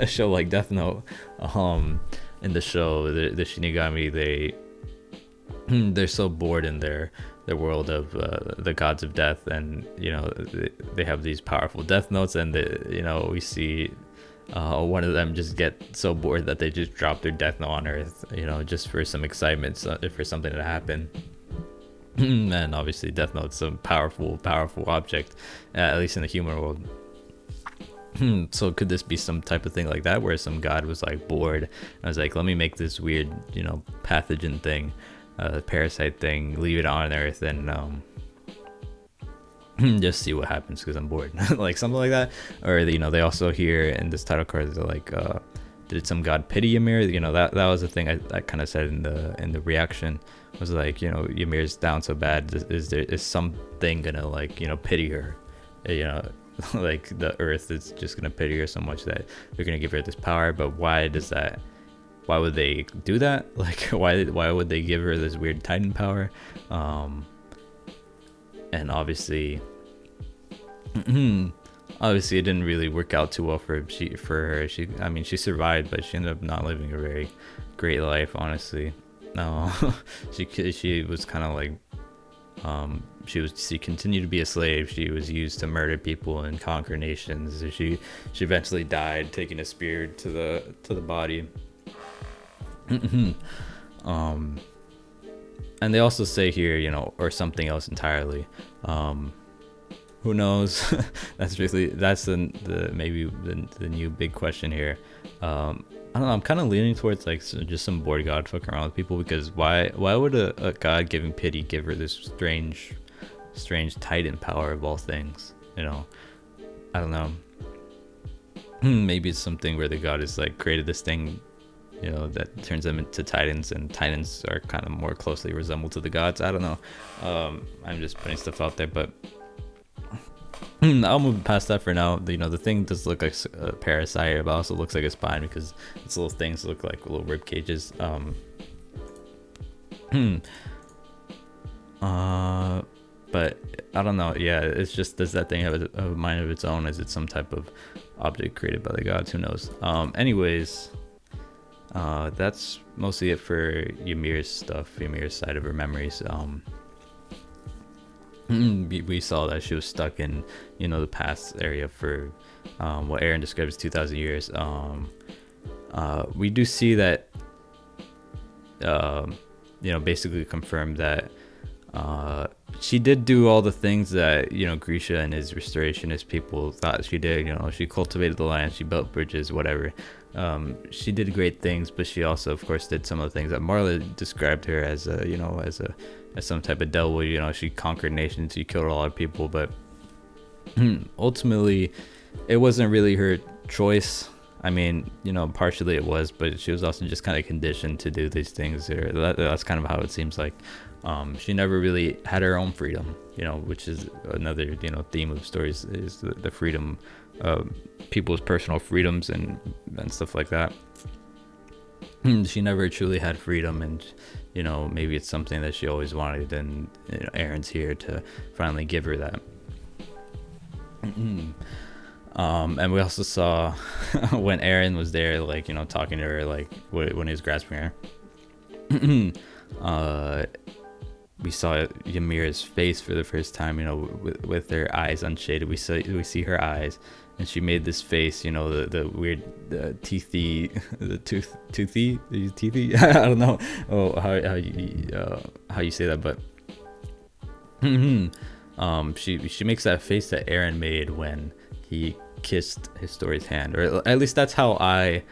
show like Death Note, in the show, the Shinigami, they're so bored in their world of the gods of death, and you know, they have these powerful death notes, and you know, we see one of them just get so bored that they just drop their death note on Earth, you know, just for some excitement, for something to happen. And obviously Death Note's a powerful object, at least in the human world. So could this be some type of thing like that, where some god was like bored, I was like, let me make this weird, you know, pathogen thing, parasite thing, leave it on Earth, and just see what happens because I'm bored. Like something like that. Or, you know, they also here in this title card, they're like, did some god pity Ymir? You know, that was the thing I kind of said in the reaction, was like, you know, Ymir's down so bad, is something gonna, like, you know, pity her, you know, like the Earth is just gonna pity her so much that they're gonna give her this power. But why would they do that? Like, why would they give her this weird titan power? And obviously obviously it didn't really work out too well for her. I mean, she survived, but she ended up not living a very great life, honestly. No. she was kind of like, she continued to be a slave. She was used to murder people and conquer nations. She eventually died, taking a spear to the body. And they also say here, you know, or something else entirely. Who knows? That's maybe the new big question here. I don't know. I'm kind of leaning towards like just some bored god fucking around with people, because why would a god giving pity give her this strange titan power of all things? You know, I don't know. Maybe it's something where the god has like created this thing, you know, that turns them into titans, and titans are kind of more closely resembled to the gods. I don't know. I'm just putting stuff out there, but I'll move past that for now. You know, the thing does look like a parasite, but also looks like a spine because its little things look like little rib cages. But I don't know. Yeah, it's just, does that thing have a mind of its own? Is it some type of object created by the gods? Who knows? Anyways, that's mostly it for Ymir's stuff, Ymir's side of her memories. We saw that she was stuck in, you know, the past area for what Eren describes as 2,000 years. We do see that, you know, basically confirmed that she did do all the things that, you know, Grisha and his restorationist people thought she did. You know, she cultivated the land, she built bridges, whatever. She did great things, but she also, of course, did some of the things that Marla described her as, you know, as some type of devil. You know, she conquered nations, she killed a lot of people, but ultimately it wasn't really her choice. I mean, you know, partially it was, but she was also just kind of conditioned to do these things. That's kind of how it seems like. She never really had her own freedom, you know, which is another, you know, theme of stories, is the freedom, people's personal freedoms and stuff like that. She never truly had freedom, and, you know, maybe it's something that she always wanted, and, you know, Eren's here to finally give her that. And we also saw when Eren was there, like, you know, talking to her, like when he was grasping her. We saw Ymir's face for the first time, you know, with her eyes unshaded. We see her eyes, and she made this face, you know, the weird teethy, the toothy, I don't know, how you say that, but she makes that face that Eren made when he kissed Historia's hand, or at least that's how I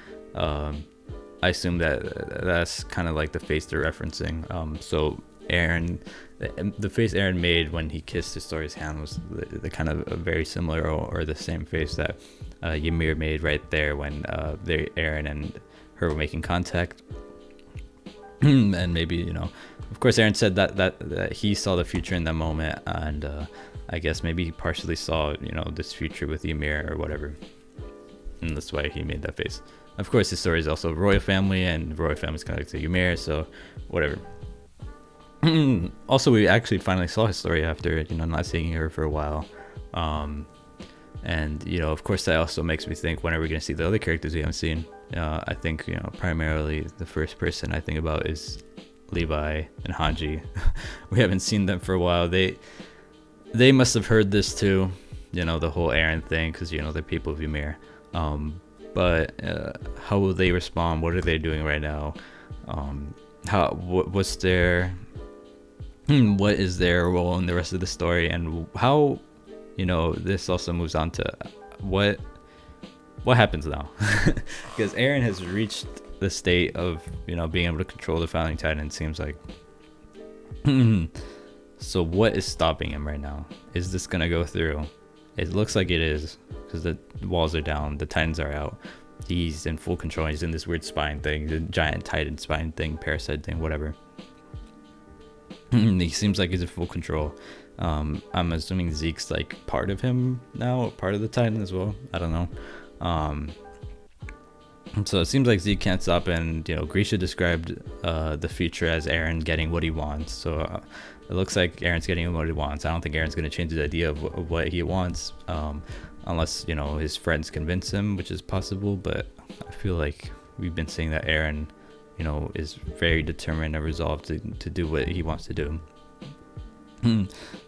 assume that's kind of like the face they're referencing. So Eren, the face Eren made when he kissed Historia's hand was the kind of a very similar or the same face that Ymir made right there when Eren and her were making contact. And maybe, you know, of course Eren said that he saw the future in that moment, and I guess maybe he partially saw, you know, this future with Ymir or whatever, and that's why he made that face. Of course, his story is also royal family, and royal family's connected to Ymir, so whatever. Also, we actually finally saw Historia after, you know, not seeing her for a while, and you know, of course, that also makes me think, when are we going to see the other characters we haven't seen? I think, you know, primarily the first person I think about is Levi and Hanji. We haven't seen them for a while. They must have heard this too, you know, the whole Eren thing, because, you know, they're people of Ymir. But how will they respond? What are they doing right now? What's their what is their role in the rest of the story, and how, you know, this also moves on to what happens now, because Eren has reached the state of, you know, being able to control the Founding Titan, it seems like. So what is stopping him right now? Is this gonna go through? It looks like it is, because the walls are down, the Titans are out, he's in full control, he's in this weird spine thing, the giant Titan spine thing, parasite thing, whatever. He seems like he's in full control. I'm assuming Zeke's like part of him now, part of the Titan as well, I don't know. So it seems like Zeke can't stop, and, you know, Grisha described the future as Eren getting what he wants, so it looks like Eren's getting what he wants. I don't think Eren's going to change his idea of what he wants, unless, you know, his friends convince him, which is possible, but I feel like we've been seeing that Eren, you know, is very determined and resolved to do what he wants to do.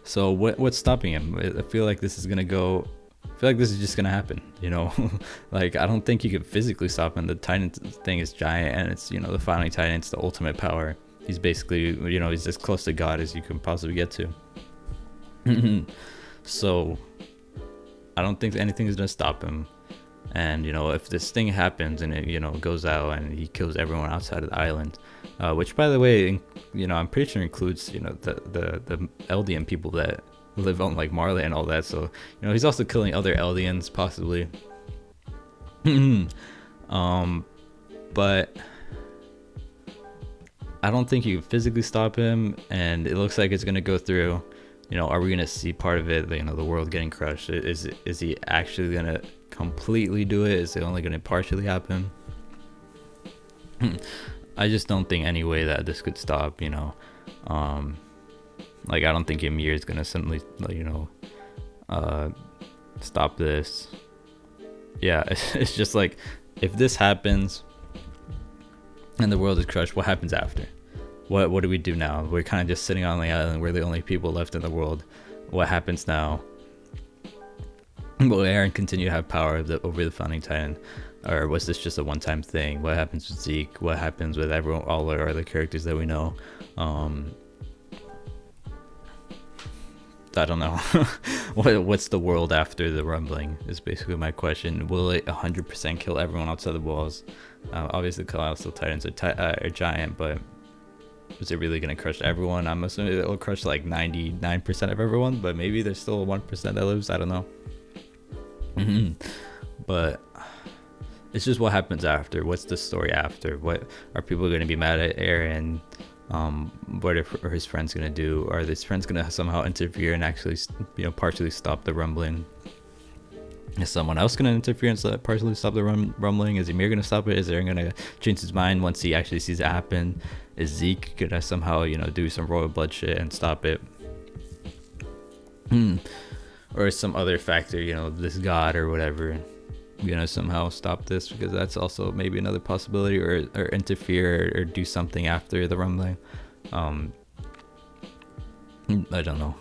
So what's stopping him? I feel like this is going to go... I feel like this is just gonna happen, you know. Like, I don't think you can physically stop him. The Titan thing is giant, and it's, you know, the Founding Titan, it's the ultimate power. He's basically, you know, he's as close to God as you can possibly get to. So I don't think anything is gonna stop him. And, you know, if this thing happens and it, you know, goes out and he kills everyone outside of the island, which, by the way, you know, I'm pretty sure includes, you know, the Eldian people that live on like Marley and all that, so, you know, he's also killing other Eldians possibly. But I don't think you can physically stop him, and it looks like it's gonna go through. You know, are we gonna see part of it, you know, the world getting crushed? Is he actually gonna completely do it? Is it only gonna partially happen? I just don't think any way that this could stop, you know. Like, I don't think Ymir is gonna suddenly, you know, stop this. Yeah, it's just like, if this happens and the world is crushed, what happens after? What do we do now? We're kind of just sitting on the island. We're the only people left in the world. What happens now? Will Eren continue to have power over the Founding Titan, or was this just a one-time thing? What happens with Zeke? What happens with everyone, all our other characters that we know? I don't know. What's the world after the rumbling is basically my question. Will it 100% kill everyone outside the walls? Obviously, Colossal Titans are giant, but is it really going to crush everyone? I'm assuming it'll crush like 99% of everyone, but maybe there's still 1% that lives. I don't know. But it's just what happens after. What's the story after? What are people going to be mad at Eren? What are his friends gonna do? Are his friends gonna somehow interfere and actually, you know, partially stop the rumbling? Is someone else gonna interfere and partially stop the rumbling? Is Ymir gonna stop it? Is Eren gonna change his mind once he actually sees it happen? Is Zeke gonna somehow, you know, do some royal blood shit and stop it? Or some other factor, you know, this god or whatever, gonna somehow stop this? Because that's also maybe another possibility, or interfere or do something after the rumbling. I don't know.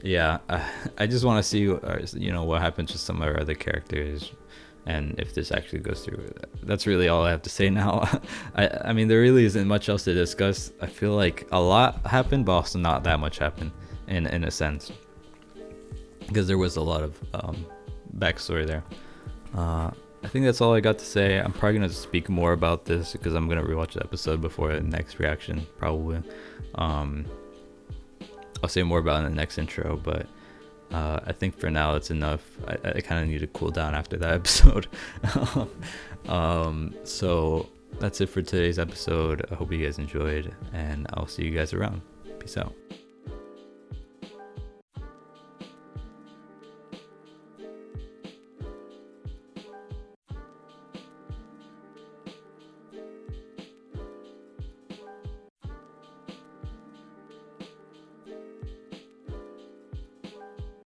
Yeah, I just want to see, what happens with some of our other characters, and if this actually goes through. That's really all I have to say now. I mean, there really isn't much else to discuss. I feel like a lot happened, but also not that much happened, in a sense, because there was a lot of backstory there. I think that's all I got to say. I'm probably gonna speak more about this because I'm gonna rewatch the episode before the next reaction, probably. I'll say more about it in the next intro, but I think for now it's enough. I kind of need to cool down after that episode. So that's it for today's episode. I hope you guys enjoyed, and I'll see you guys around. Peace out.